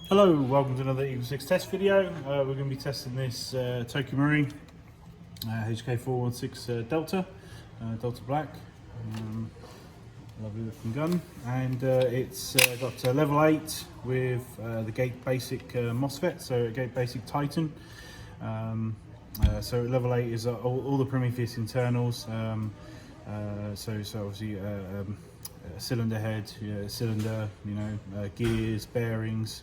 Hello, welcome to another EagleSix test video. We're going to be testing this Tokyo Marine HK416 Delta Black. Lovely looking gun, and it's got level 8 with the Gate Basic MOSFET, so Gate Basic Titan. So level 8 is all the Prometheus Internals. So obviously cylinder head, cylinder, gears, bearings,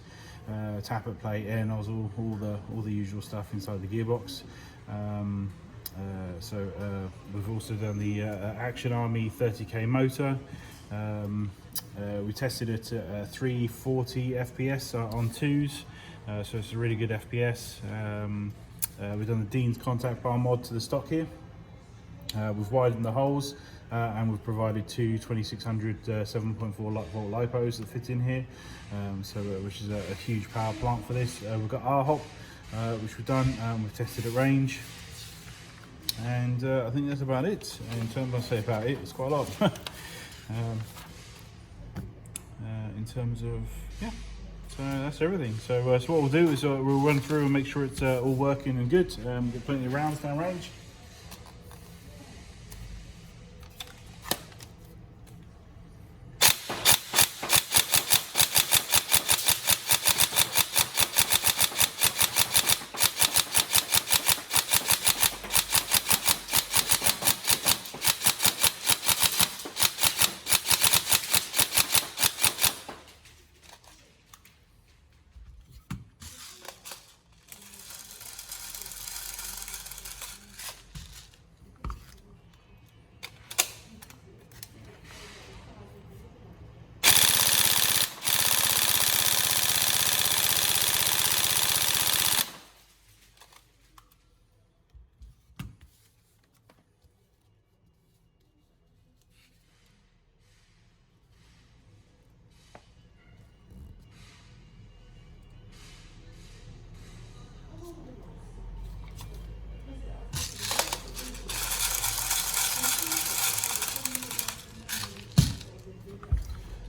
tappet plate, air nozzle, all the usual stuff inside the gearbox. We've also done the Action Army 30k motor. We tested it at 340 FPS on 2s, so it's a really good FPS. We've done the Dean's contact bar mod to the stock here. We've widened the holes and we've provided two 2600 7.4 volt lipos that fit in here, which is a huge power plant for this. We've got RHOP, which we've done, we've tested at range, and I think that's about it. In terms of, it's quite a lot. In terms of, so that's everything. So what we'll do is we'll run through and make sure it's all working and good. Get plenty of rounds down range.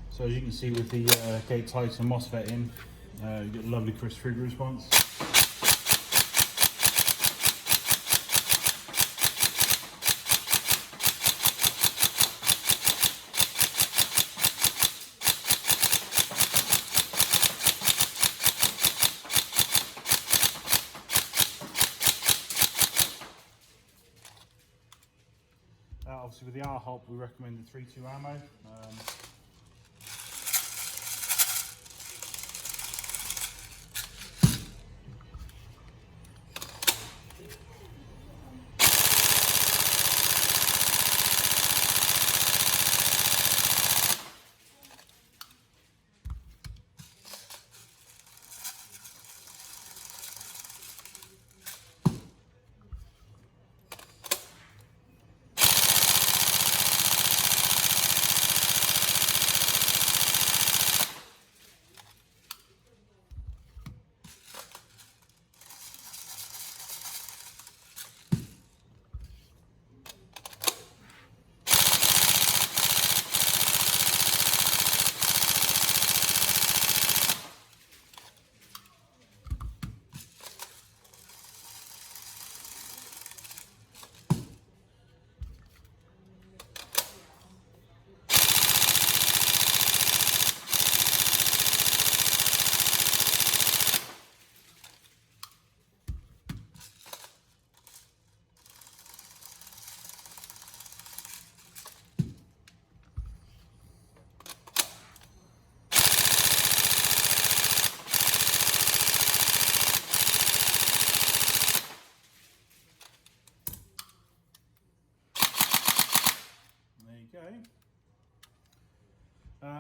So as you can see with the Gate Titan MOSFET in, you get a lovely crisp trigger response. Obviously with the RHOP we recommend the 3.2 ammo.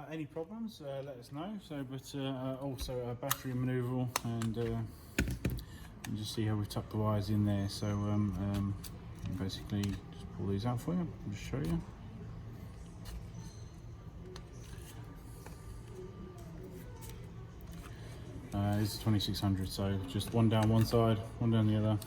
Any problems, let us know. Also battery removal, and just see how we tuck the wires in there. So basically just pull these out for you, I'll just show you. This is 2600, so just one down one side, one down the other.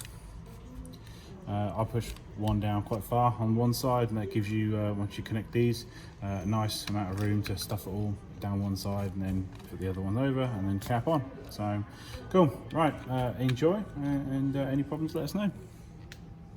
I'll push one down quite far on one side, and that gives you, once you connect these, a nice amount of room to stuff it all down one side and then put the other one over and then cap on. So cool. Right, enjoy, and any problems let us know.